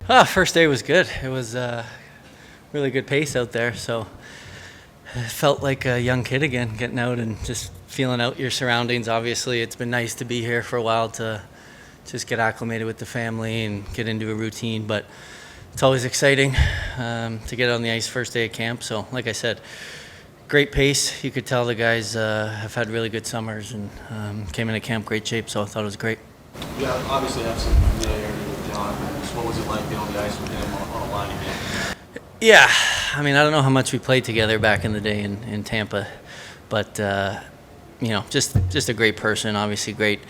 First day was good. It was really good pace out there, so it felt like a young kid again, getting out and just feeling out your surroundings. Obviously, it's been nice to be here for a while to just get acclimated with the family and get into a routine, but it's always exciting to get on the ice first day of camp. So, like I said, great pace. You could tell the guys have had really good summers and came into camp great shape, so I thought it was great. You obviously have some familiarity with John. What was it like being on the ice with him on a line again? Yeah, I mean, I don't know how much we played together back in the day in Tampa, but just a great person. Obviously, great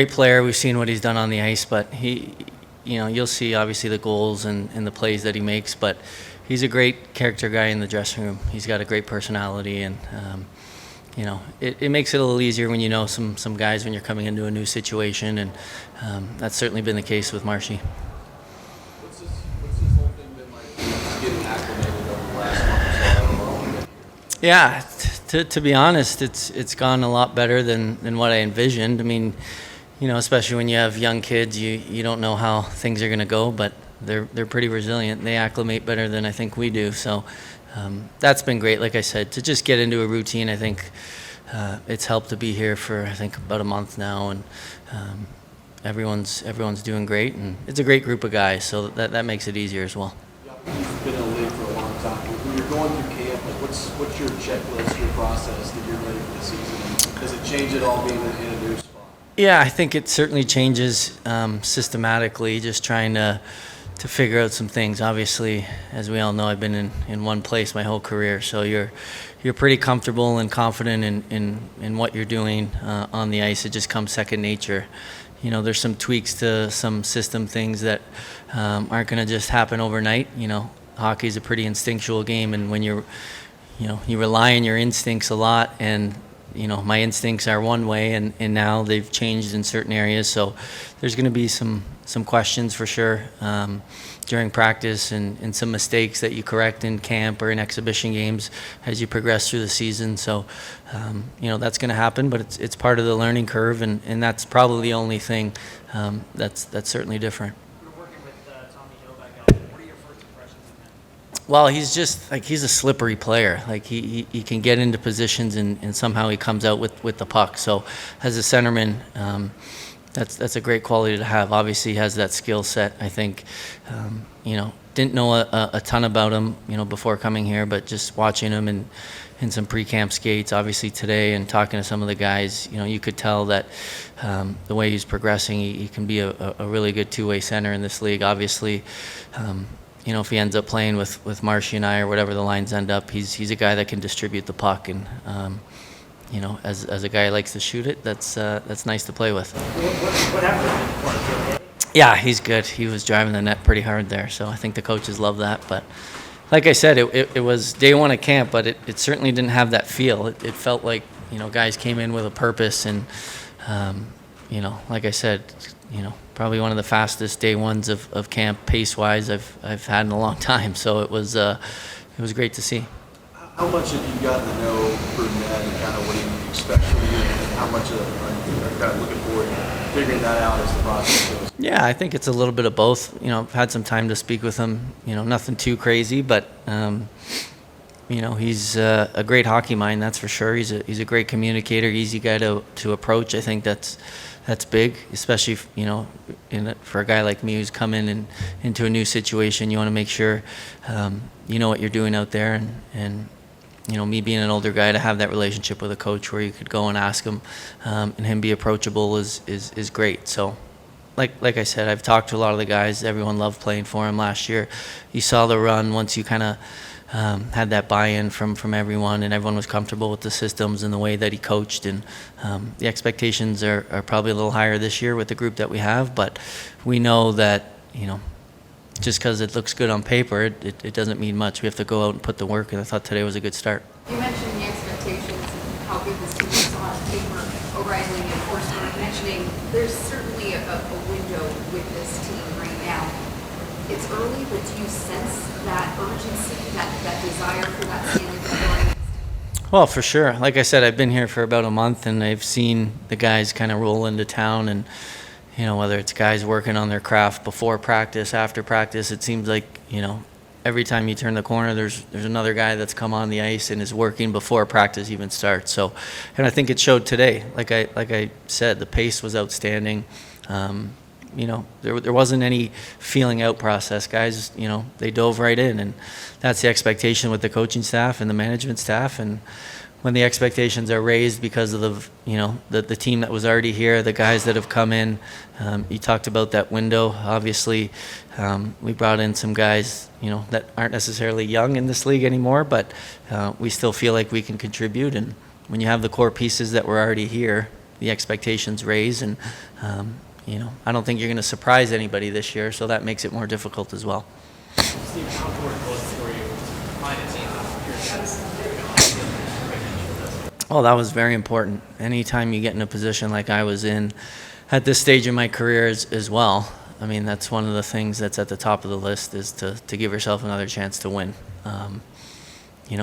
player. We've seen what he's done on the ice, but you'll see obviously the goals and the plays that he makes, but he's a great character guy in the dressing room. He's got a great personality, and it makes it a little easier when you know some guys when you're coming into a new situation, and that's certainly been the case with Marshy. What's this whole thing been like? Just getting acclimated over the last month or so? Yeah, to be honest, it's gone a lot better than what I envisioned. I mean, especially when you have young kids, you don't know how things are going to go, but they're pretty resilient. They acclimate better than I think we do. So that's been great. Like I said, to just get into a routine, I think it's helped to be here for I think about a month now, and everyone's doing great, and it's a great group of guys. So that makes it easier as well. You've been in the league for a long time. When you're going through camp, what's your checklist, your process that you're ready for the season? Does it change at all being in a new spot? Yeah, I think it certainly changes systematically, just trying to figure out some things. Obviously, as we all know, I've been in one place my whole career, so you're pretty comfortable and confident in what you're doing on the ice. It just comes second nature. There's some tweaks to some system things that aren't going to just happen overnight. Hockey is a pretty instinctual game, and when you rely on your instincts a lot, and my instincts are one way, and now they've changed in certain areas. So there's going to be some questions for sure during practice, and some mistakes that you correct in camp or in exhibition games as you progress through the season. So that's going to happen, but it's part of the learning curve, and that's probably the only thing that's certainly different. You're working with Tommy Novak. What are your first impressions of him? Well, he's a slippery player. Like he can get into positions and somehow he comes out with the puck. So as a centerman, that's a great quality to have. Obviously, he has that skill set. I think, didn't know a ton about him, before coming here, but just watching him in some pre-camp skates, obviously today, and talking to some of the guys, you could tell that the way he's progressing, he can be a really good two-way center in this league. Obviously, if he ends up playing with Marshy and I, or whatever the lines end up, he's a guy that can distribute the puck, and as a guy who likes to shoot it, that's nice to play with. What happened? Yeah, he's good. He was driving the net pretty hard there, so I think the coaches love that. But like I said, it was day one at camp, but it certainly didn't have that feel. It felt like guys came in with a purpose, and like I said, probably one of the fastest day ones of camp pace-wise I've had in a long time. So it was great to see. How much have you gotten to know Brunette and kind of what he expects from you, and how much are you kind of looking forward to figuring that out as the process goes? Yeah, I think it's a little bit of both. I've had some time to speak with him. Nothing too crazy, but he's a great hockey mind, that's for sure. He's a great communicator, easy guy to approach. I think that's big, especially for a guy like me who's come into a new situation. You want to make sure you know what you're doing out there, and me being an older guy, to have that relationship with a coach where you could go and ask him, and him be approachable is great. So like I said, I've talked to a lot of the guys. Everyone loved playing for him last year. You saw the run once you kind of had that buy-in from everyone, and everyone was comfortable with the systems and the way that he coached, and the expectations are probably a little higher this year with the group that we have, but we know that just because it looks good on paper, it doesn't mean much. We have to go out and put the work, and I thought today was a good start. You mentioned the expectations and how good this team is on paper. O'Reilly and Forsberg mentioning there's certainly a window with this team right now. It's early, but do you sense that urgency, that desire for that Stanley Cup? Well, for sure. Like I said, I've been here for about a month, and I've seen the guys kind of roll into town, and whether it's guys working on their craft before practice, after practice, it seems like, every time you turn the corner, there's another guy that's come on the ice and is working before practice even starts. So, and I think it showed today. Like I said, the pace was outstanding. There wasn't any feeling out process. Guys, they dove right in, and that's the expectation with the coaching staff and the management staff. And when the expectations are raised because of the team that was already here, the guys that have come in, you talked about that window. Obviously, we brought in some guys, that aren't necessarily young in this league anymore, but we still feel like we can contribute. And when you have the core pieces that were already here, the expectations raise, and I don't think you're going to surprise anybody this year, so that makes it more difficult as well. Steve, how important was it for you to find a team of your guys? Oh, that was very important. Anytime you get in a position like I was in at this stage in my career as well, I mean, that's one of the things that's at the top of the list, is to give yourself another chance to win.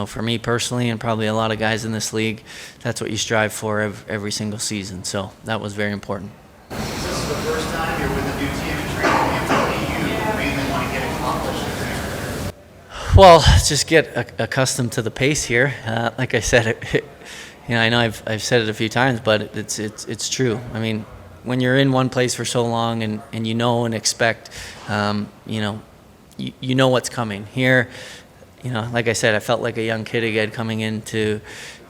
For me personally, and probably a lot of guys in this league, that's what you strive for every single season. So that was very important. This is the first time you're with a new team in training camp. What do you mainly want to get accomplished in your career? Well, just get accustomed to the pace here. Like I said, I know I've said it a few times, but it's true. I mean, when you're in one place for so long and and expect, you know what's coming. Here, like I said, I felt like a young kid again coming into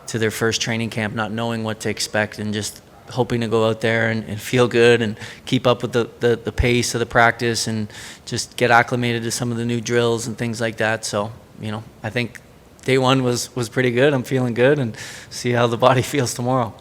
their first training camp, not knowing what to expect and just hoping to go out there and feel good and keep up with the pace of the practice and just get acclimated to some of the new drills and things like that. So, I think day one was pretty good. I'm feeling good, and see how the body feels tomorrow.